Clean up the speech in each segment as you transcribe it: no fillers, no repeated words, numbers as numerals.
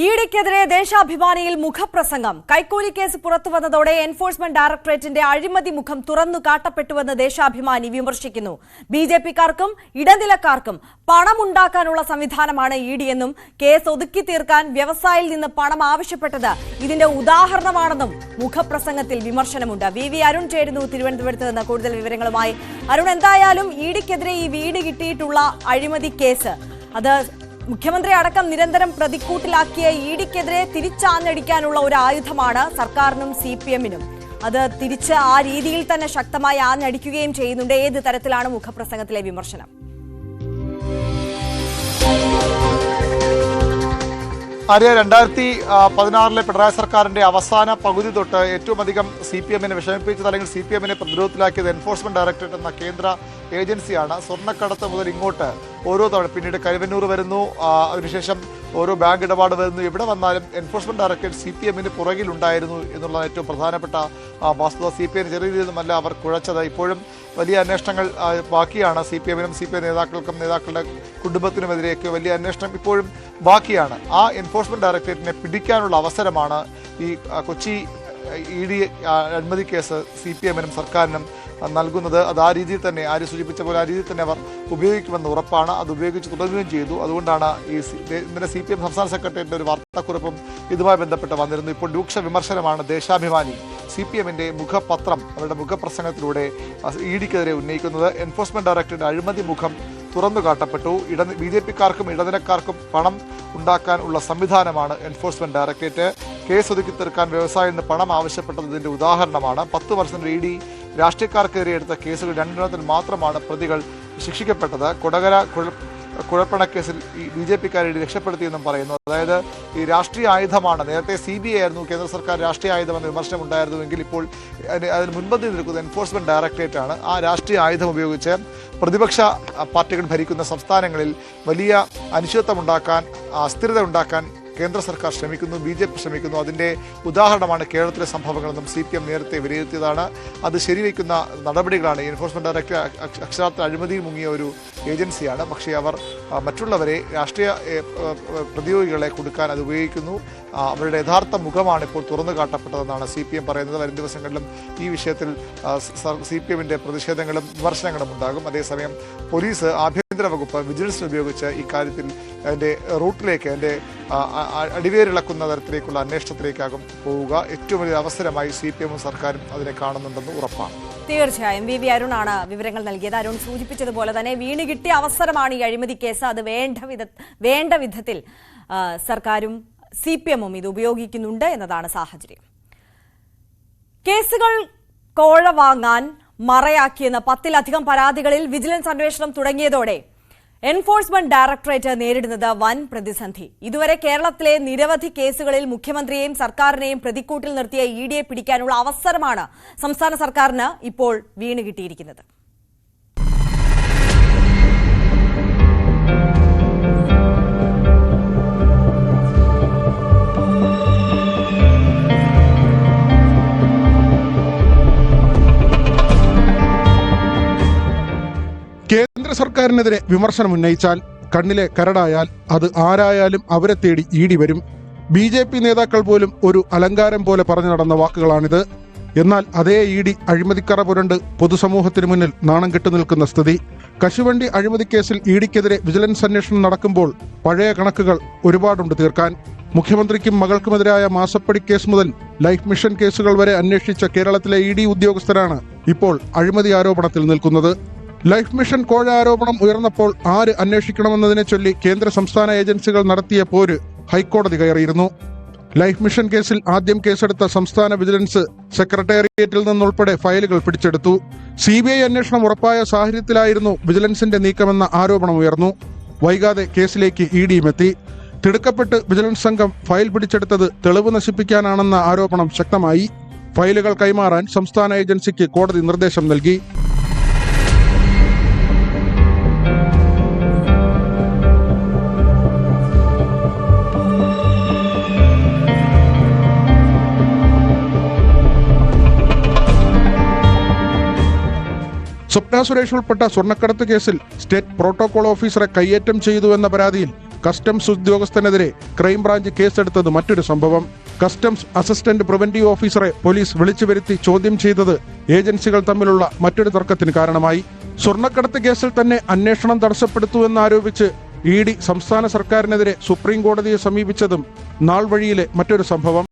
ഈഡിക്കെതിരെ ദേശാഭിമാനിയിൽ മുഖപ്രസംഗം. കൈക്കൂലി case പുറത്തുവന്നതോടെ enforcement ഡയറക്ടറേറ്റിന്റെ അഴിമതി മുഖം തുറന്നു കാട്ടപ്പെട്ടുവെന്ന് ദേശാഭിമാനി വിമർശിക്കുന്നു. ബിജെപിക്കാർക്കും ഇടനിലക്കാർക്കും പണമുണ്ടാക്കാനുള്ള സംവിധാനമാണ് ഇഡിയെന്നും കേസ് ഒതുക്കി തീർക്കാൻ വ്യവസായിയിൽ നിന്ന് പണം ആവശ്യപ്പെട്ടത് ഇതിന്റെ ഉദാഹരണമാണെന്നും മുഖപ്രസംഗത്തിൽ വിമർശനമുണ്ട്. വി അരുൺ ചേരുന്നു തിരുവനന്തപുരത്ത് നിന്ന് കൂടുതൽ വിവരങ്ങളുമായി. അരുൺ, എന്തായാലും ഇഡിക്കെതിരെ ഈ വീട് കിട്ടിയിട്ടുള്ള അഴിമതി കേസ് അത് മുഖ്യമന്ത്രി അടക്കം നിരന്തരം പ്രതിക്കൂട്ടിലാക്കിയ ഇഡിക്കെതിരെ തിരിച്ചാഞ്ഞടിക്കാനുള്ള ഒരു ആയുധമാണ് സർക്കാരിനും CPM-നും. അത് തിരിച്ച് ആ രീതിയിൽ തന്നെ ശക്തമായി ആഞ്ഞടിക്കുകയും ചെയ്യുന്നുണ്ട്. ഏത് തരത്തിലാണ് മുഖപ്രസംഗത്തിലെ വിമർശനം? ആര്യ, 2016 പിണറായി സർക്കാരിന്റെ അവസാന പകുതി തൊട്ട് ഏറ്റവും അധികം CPM-നെ വിഷമിപ്പിച്ചത് അല്ലെങ്കിൽ CPM-നെ പ്രതിരോധത്തിലാക്കിയത് എൻഫോഴ്സ്മെന്റ് ഡയറക്ടറേറ്റ് എന്ന കേന്ദ്ര ഏജൻസിയാണ്. സ്വർണ്ണക്കടത്ത് മുതൽ ഇങ്ങോട്ട് ഓരോ തവണ, പിന്നീട് കരുവന്നൂർ വരുന്നു, അതിനുശേഷം ഓരോ ബാങ്ക് ഇടപാട് വരുന്നു. എവിടെ വന്നാലും എൻഫോഴ്സ്മെന്റ് ഡയറക്ടറേറ്റ് CPM-ന് പുറകിലുണ്ടായിരുന്നു എന്നുള്ള ഏറ്റവും പ്രധാനപ്പെട്ട വസ്തുത. CPM ചെറിയ രീതിയിലൊന്നുമല്ല അവർ കുഴച്ചത്. ഇപ്പോഴും വലിയ അന്വേഷണങ്ങൾ ബാക്കിയാണ്. CPM-നും CPM നേതാക്കൾക്കും നേതാക്കളുടെ കുടുംബത്തിനുമെതിരെയൊക്കെ വലിയ അന്വേഷണം ഇപ്പോഴും ബാക്കിയാണ്. ആ എൻഫോഴ്സ്മെന്റ് ഡയറക്ടറേറ്റിനെ പിടിക്കാനുള്ള അവസരമാണ് ഈ കൊച്ചി ED അഴിമതി കേസ് CPM-നും സർക്കാരിനും നൽകുന്നത്. അത് ആ രീതിയിൽ തന്നെ, ആര്യ സൂചിപ്പിച്ച പോലെ ആ രീതിയിൽ തന്നെ അവർ ഉപയോഗിക്കുമെന്ന് ഉറപ്പാണ്. അത് ഉപയോഗിച്ച് തുടരുകയും ചെയ്തു. അതുകൊണ്ടാണ് ഇന്നലെ CPM സംസ്ഥാന സെക്രട്ടറിയുടെ ഒരു വാർത്താക്കുറിപ്പും ഇതുമായി ബന്ധപ്പെട്ട് വന്നിരുന്നു. ഇപ്പോൾ രൂക്ഷ വിമർശനമാണ് ദേശാഭിമാനി CPM-ന്റെ മുഖപത്രം അവരുടെ മുഖപ്രസംഗത്തിലൂടെ ഇഡിക്കെതിരെ ഉന്നയിക്കുന്നത്. എൻഫോഴ്സ്മെന്റ് ഡയറക്ടറുടെ അഴിമതി മുഖം തുറന്നു കാട്ടപ്പെട്ടു. BJP-ക്കാർക്കും ഇടനിലക്കാർക്കും പണം ഉണ്ടാക്കാൻ ഉള്ള സംവിധാനമാണ് എൻഫോഴ്സ്മെന്റ് ഡയറക്ടറേറ്റ്. കേസ് ഒതുക്കി തീർക്കാൻ വ്യവസായിയിൽ നിന്ന് പണം ആവശ്യപ്പെട്ടത് ഇതിന്റെ ഉദാഹരണമാണ്. 10 വർഷത്തിന് ED രാഷ്ട്രീയക്കാർക്കെതിരെ എടുത്ത കേസുകൾ 2 മാത്രമാണ് പ്രതികൾ ശിക്ഷിക്കപ്പെട്ടത്. കൊടകര കുഴൽപ്പണക്കേസിൽ ഈ BJP-ക്കാരെ രക്ഷപ്പെടുത്തിയെന്നും പറയുന്നു. അതായത് ഈ രാഷ്ട്രീയ ആയുധമാണ്. നേരത്തെ CBI ആയിരുന്നു കേന്ദ്ര സർക്കാർ രാഷ്ട്രീയ ആയുധമെന്ന വിമർശനം ഉണ്ടായിരുന്നുവെങ്കിൽ ഇപ്പോൾ അതിന് മുൻപന്തിയിൽ നിൽക്കുന്നത് എൻഫോഴ്സ്മെന്റ് ഡയറക്ടറേറ്റ് ആണ്. ആ രാഷ്ട്രീയ ആയുധം ഉപയോഗിച്ച് പ്രതിപക്ഷ പാർട്ടികൾ ഭരിക്കുന്ന സംസ്ഥാനങ്ങളിൽ വലിയ അനിശ്ചിതത്വമുണ്ടാക്കാൻ, അസ്ഥിരത ഉണ്ടാക്കാൻ കേന്ദ്ര സർക്കാർ ശ്രമിക്കുന്നു, BJP ശ്രമിക്കുന്നു. അതിൻ്റെ ഉദാഹരണമാണ് കേരളത്തിലെ സംഭവങ്ങളെന്നും CPM നേരത്തെ വിലയിരുത്തിയതാണ്. അത് ശരിവയ്ക്കുന്ന നടപടികളാണ്. എൻഫോഴ്സ്മെന്റ് ഡയറക്ടറേറ്റ് അക്ഷരാർത്ഥ അഴിമതിയിൽ മുങ്ങിയ ഒരു ഏജൻസിയാണ്. പക്ഷേ അവർ മറ്റുള്ളവരെ, രാഷ്ട്രീയ പ്രതിയോഗികളെ കൊടുക്കാൻ അത് ഉപയോഗിക്കുന്നു. അവരുടെ യഥാർത്ഥ മുഖമാണ് ഇപ്പോൾ തുറന്നു കാട്ടപ്പെട്ടതെന്നാണ് CPM പറയുന്നത്. വരും ദിവസങ്ങളിലും ഈ വിഷയത്തിൽ CPM-ന്റെ പ്രതിഷേധങ്ങളും വിമർശനങ്ങളും ഉണ്ടാകും. അതേസമയം പോലീസ്, ആഭ്യന്തര വകുപ്പ്, വിജിലൻസ് ഉപയോഗിച്ച് ഇക്കാര്യത്തിൽ അതിൻ്റെ റൂട്ടിലേക്ക്, അതിൻ്റെ അടിവേരിളക്കുന്ന തരത്തിലേക്കുള്ള അന്വേഷണത്തിലേക്കാകും പോവുക. ഏറ്റവും വലിയ അവസരമായി CPM-ഉം സർക്കാരും അതിനെ കാണുന്നുണ്ടെന്ന് ഉറപ്പാണ്. തീർച്ചയായും വി അരുണാണ് വിവരങ്ങൾ നൽകിയത്. അരുൺ സൂചിപ്പിച്ചതുപോലെ തന്നെ വീണ് കിട്ടിയ അവസരമാണ് ഈ അഴിമതി കേസ്. അത് വേണ്ട വിധത്തിൽ സർക്കാരും CPM-ഉം ഇത് ഉപയോഗിക്കുന്നുണ്ട് എന്നതാണ് സാഹചര്യം. കേസുകൾ കോഴ വാങ്ങാൻ മറയാക്കിയെന്ന 10-ലധികം പരാതികളിൽ വിജിലൻസ് അന്വേഷണം തുടങ്ങിയതോടെ എൻഫോഴ്സ്മെന്റ് ഡയറക്ടറേറ്റ് നേരിടുന്നത് വൻ പ്രതിസന്ധി. ഇതുവരെ കേരളത്തിലെ നിരവധി കേസുകളിൽ മുഖ്യമന്ത്രിയെയും സർക്കാരിനെയും പ്രതിക്കൂട്ടിൽ നിർത്തിയ EDയെ പിടിക്കാനുള്ള അവസരമാണ് സംസ്ഥാന സർക്കാരിന് ഇപ്പോൾ വീണ് കിട്ടിയിരിക്കുന്നത്. കേന്ദ്ര സർക്കാരിനെതിരെ വിമർശനം ഉന്നയിച്ചാൽ, കണ്ണിലെ കരടായാൽ അത് ആരായാലും അവരെ തേടി ED വരും. BJP നേതാക്കൾ പോലും ഒരു അലങ്കാരം പോലെ പറഞ്ഞു നടന്ന വാക്കുകളാണിത്. എന്നാൽ അതേ ED അഴിമതിക്കറ പുരണ്ട് പൊതുസമൂഹത്തിന് മുന്നിൽ നാണം കെട്ടു നിൽക്കുന്ന സ്ഥിതി. കശുവണ്ടി അഴിമതി കേസിൽ EDക്കെതിരെ വിജിലൻസ് അന്വേഷണം നടക്കുമ്പോൾ പഴയ കണക്കുകൾ ഒരുപാടുണ്ട് തീർക്കാൻ. മുഖ്യമന്ത്രിക്കും മകൾക്കുമെതിരായ മാസപ്പടി കേസ് മുതൽ ലൈഫ് മിഷൻ കേസുകൾ വരെ അന്വേഷിച്ച കേരളത്തിലെ ED ഉദ്യോഗസ്ഥരാണ് ഇപ്പോൾ അഴിമതി ആരോപണത്തിൽ നിൽക്കുന്നത്. ലൈഫ് മിഷൻ കോഴ ആരോപണം ഉയർന്നപ്പോൾ ആര് അന്വേഷിക്കണമെന്നതിനെ ചൊല്ലി കേന്ദ്ര സംസ്ഥാന ഏജൻസികൾ നടത്തിയ പോര് ഹൈക്കോടതി കയറിയിരുന്നു. ലൈഫ് മിഷൻ കേസിൽ ആദ്യം കേസെടുത്ത സംസ്ഥാന വിജിലൻസ് സെക്രട്ടേറിയറ്റിൽ നിന്നുൾപ്പെടെ ഫയലുകൾ പിടിച്ചെടുത്തു. CBI അന്വേഷണം ഉറപ്പായ സാഹചര്യത്തിലായിരുന്നു വിജിലൻസിന്റെ നീക്കമെന്ന ആരോപണം ഉയർന്നു. വൈകാതെ കേസിലേക്ക് EDയും എത്തി. തിടുക്കപ്പെട്ട് വിജിലൻസ് സംഘം ഫയൽ പിടിച്ചെടുത്തത് തെളിവ് നശിപ്പിക്കാനാണെന്ന ആരോപണം ശക്തമായി. ഫയലുകൾ കൈമാറാൻ സംസ്ഥാന ഏജൻസിക്ക് കോടതി നിർദ്ദേശം നൽകി. സ്വപ്ന സുരേഷ് ഉൾപ്പെട്ട സ്വർണ്ണക്കടത്ത് കേസിൽ സ്റ്റേറ്റ് പ്രോട്ടോകോൾ ഓഫീസറെ കയ്യേറ്റം ചെയ്തുവെന്ന പരാതിയിൽ കസ്റ്റംസ് ഉദ്യോഗസ്ഥനെതിരെ ക്രൈംബ്രാഞ്ച് കേസെടുത്തത് മറ്റൊരു സംഭവം. കസ്റ്റംസ് അസിസ്റ്റന്റ് പ്രിവന്റീവ് ഓഫീസറെ പോലീസ് വിളിച്ചു വരുത്തി ചോദ്യം ചെയ്തത് ഏജൻസികൾ തമ്മിലുള്ള മറ്റൊരു തർക്കത്തിന് കാരണമായി. സ്വർണ്ണക്കടത്ത് കേസിൽ തന്നെ അന്വേഷണം തടസ്സപ്പെടുത്തുവെന്നാരോപിച്ച് ED സംസ്ഥാന സർക്കാരിനെതിരെ സുപ്രീം കോടതിയെ സമീപിച്ചതും നാൾ വഴിയിലെ മറ്റൊരു സംഭവം.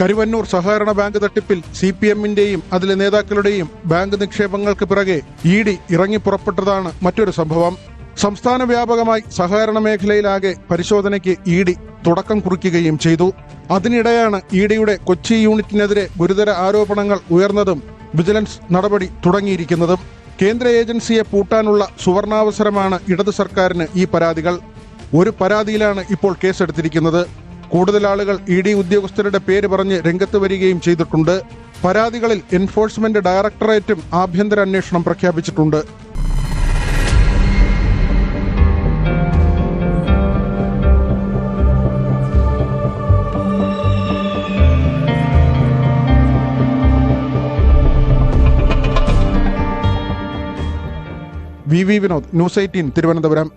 കരുവന്നൂർ സഹകരണ ബാങ്ക് തട്ടിപ്പിൽ CPM-ന്റെയും അതിലെ നേതാക്കളുടെയും ബാങ്ക് നിക്ഷേപങ്ങൾക്ക് പിറകെ ED ഇറങ്ങിപ്പുറപ്പെട്ടതാണ് മറ്റൊരു സംഭവം. സംസ്ഥാന വ്യാപകമായി സഹകരണ മേഖലയിലാകെ പരിശോധനയ്ക്ക് ED തുടക്കം കുറിക്കുകയും ചെയ്തു. അതിനിടെയാണ് EDയുടെ കൊച്ചി യൂണിറ്റിനെതിരെ ഗുരുതര ആരോപണങ്ങൾ ഉയർന്നതും വിജിലൻസ് നടപടി തുടങ്ങിയിരിക്കുന്നതും. കേന്ദ്ര ഏജൻസിയെ പൂട്ടാനുള്ള സുവർണാവസരമാണ് ഇടത് സർക്കാരിന് ഈ പരാതികൾ. ഒരു പരാതിയിലാണ് ഇപ്പോൾ കേസെടുത്തിരിക്കുന്നത്. കൂടുതൽ ആളുകൾ ED ഉദ്യോഗസ്ഥരുടെ പേര് പറഞ്ഞ് രംഗത്ത് വരികയും ചെയ്തിട്ടുണ്ട്. പരാതികളിൽ എൻഫോഴ്സ്മെന്റ് ഡയറക്ടറേറ്റും ആഭ്യന്തര അന്വേഷണം പ്രഖ്യാപിച്ചിട്ടുണ്ട്. VV Vinod, news 18 Thiruvananthapuram.